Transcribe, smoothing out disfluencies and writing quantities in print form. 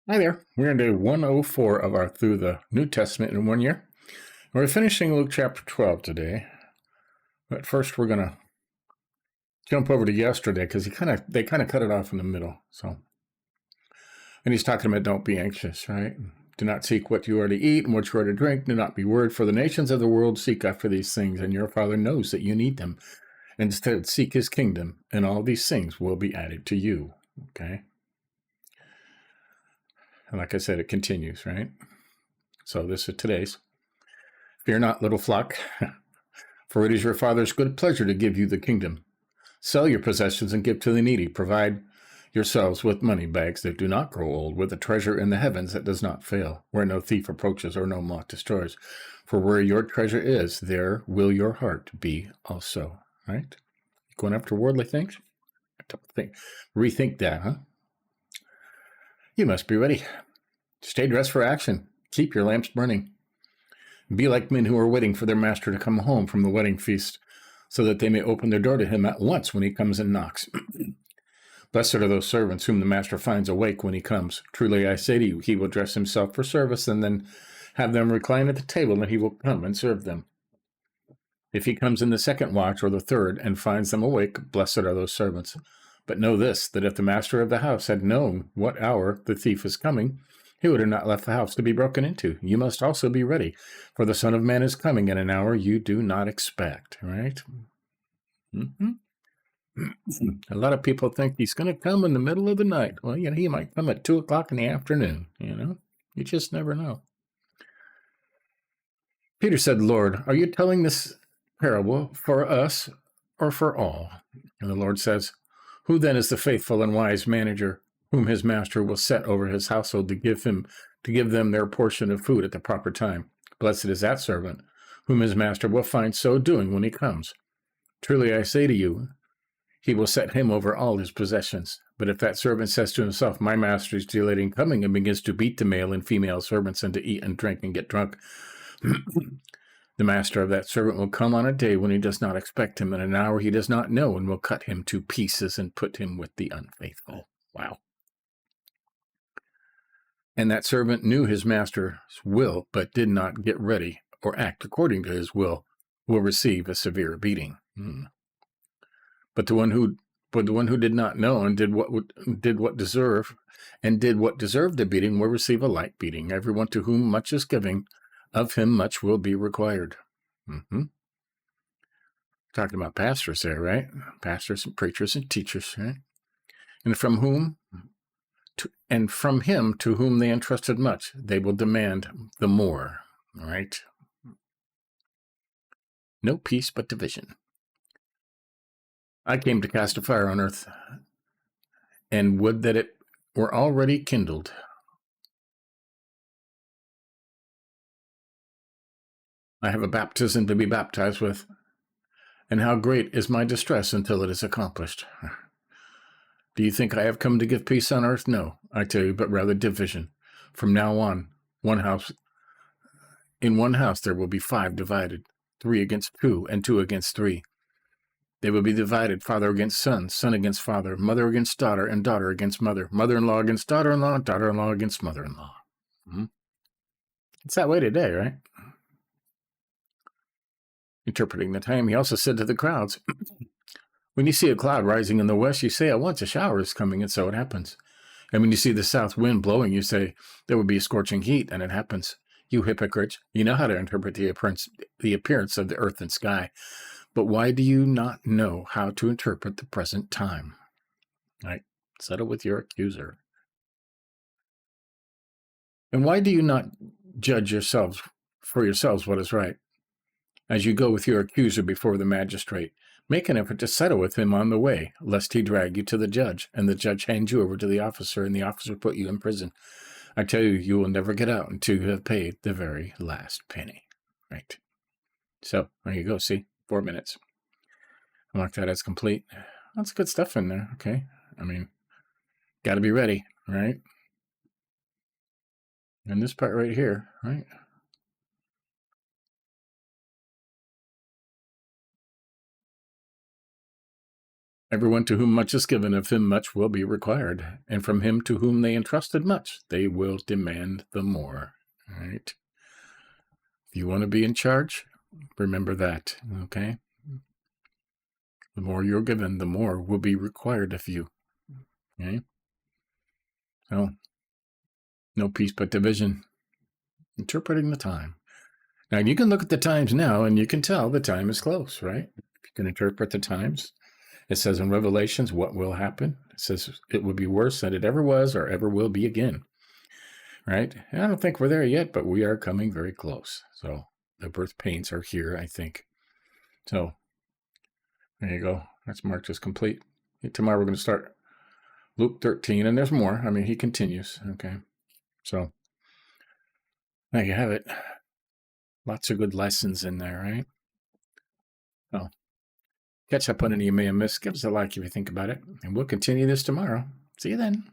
Hi there. We're going to do 104 of our Through the New Testament in 1 year. We're finishing Luke chapter 12 today. But first we're going to jump over to yesterday because they kind of cut it off in the middle. And he's talking about don't be anxious, right? Do not seek what you are to eat and what you are to drink. Do not be worried, for the nations of the world seek after these things, and your Father knows that you need them. Instead, seek his kingdom, and all these things will be added to you. Okay? And like I said, it continues, right? So this is today's. Fear not, little flock, for it is your Father's good pleasure to give you the kingdom. Sell your possessions and give to the needy. Provide yourselves with money bags that do not grow old, with a treasure in the heavens that does not fail, where no thief approaches or no moth destroys. For where your treasure is, there will your heart be also. Right? Going after worldly things? Rethink that, huh? You must be ready. Stay dressed for action. Keep your lamps burning. Be like men who are waiting for their master to come home from the wedding feast, so that they may open their door to him at once when he comes and knocks. Blessed are those servants whom the master finds awake when he comes. Truly I say to you, he will dress himself for service and then have them recline at the table, and he will come and serve them. If he comes in the second watch or the third and finds them awake, blessed are those servants. But know this, that if the master of the house had known what hour the thief is coming, he would have not left the house to be broken into. You must also be ready, for the Son of Man is coming in an hour you do not expect, right? Mm-hmm. A lot of people think he's going to come in the middle of the night. Well, he might come at 2 o'clock in the afternoon, You just never know. Peter said, Lord, are you telling this parable for us or for all? And the Lord says, who then is the faithful and wise manager whom his master will set over his household to give them their portion of food at the proper time? Blessed is that servant whom his master will find so doing when he comes. Truly I say to you, he will set him over all his possessions. But if that servant says to himself, my master is delayed in coming, and begins to beat the male and female servants and to eat and drink and get drunk, the master of that servant will come on a day when he does not expect him, in an hour he does not know, and will cut him to pieces and put him with the unfaithful. Wow. And that servant knew his master's will, but did not get ready or act according to his will receive a severe beating. But the one who did not know and did what deserved the beating will receive a light beating. Everyone to whom much is given, of him much will be required. Talking about pastors there, right? Pastors and preachers and teachers, right? And from him to whom they entrusted much, they will demand the more, right? No peace but division. I came to cast a fire on earth, and would that it were already kindled. I have a baptism to be baptized with, and how great is my distress until it is accomplished. Do you think I have come to give peace on earth? No, I tell you, but rather division. From now on, in one house there will be 5 divided, 3 against 2, and 2 against 3. They will be divided, father against son, son against father, mother against daughter, and daughter against mother, mother-in-law against daughter-in-law, daughter-in-law against mother-in-law. It's that way today, right? Interpreting the time, he also said to the crowds, when you see a cloud rising in the west, you say at once a shower is coming, and so it happens. And when you see the south wind blowing, you say there will be a scorching heat, and it happens. You hypocrites, you know how to interpret the appearance of the earth and sky, but why do you not know how to interpret the present time? Right? Settle with your accuser. And why do you not judge for yourselves what is right? As you go with your accuser before the magistrate, make an effort to settle with him on the way, lest he drag you to the judge, and the judge hand you over to the officer, and the officer put you in prison. I tell you, you will never get out until you have paid the very last penny. Right? So, there you go. See? 4 minutes. I mark that as complete. That's good stuff in there. Okay. I mean, got to be ready, right? And this part right here, right? Everyone to whom much is given, of him much will be required. And from him to whom they entrusted much, they will demand the more. All right. If you want to be in charge, remember that. Okay. The more you're given, the more will be required of you. Okay. So, no peace but division. Interpreting the time. Now, you can look at the times now and you can tell the time is close, right? If you can interpret the times, it says in Revelations what will happen. It says it will be worse than it ever was or ever will be again, right? And I don't think we're there yet, but we are coming very close. So the birth pains are here, I think. So there you go. That's marked as complete. Tomorrow we're going to start Luke 13, and there's more. I mean, he continues. Okay. So there you have it. Lots of good lessons in there, right? So catch up on any you may have missed. Give us a like if you think about it. And we'll continue this tomorrow. See you then.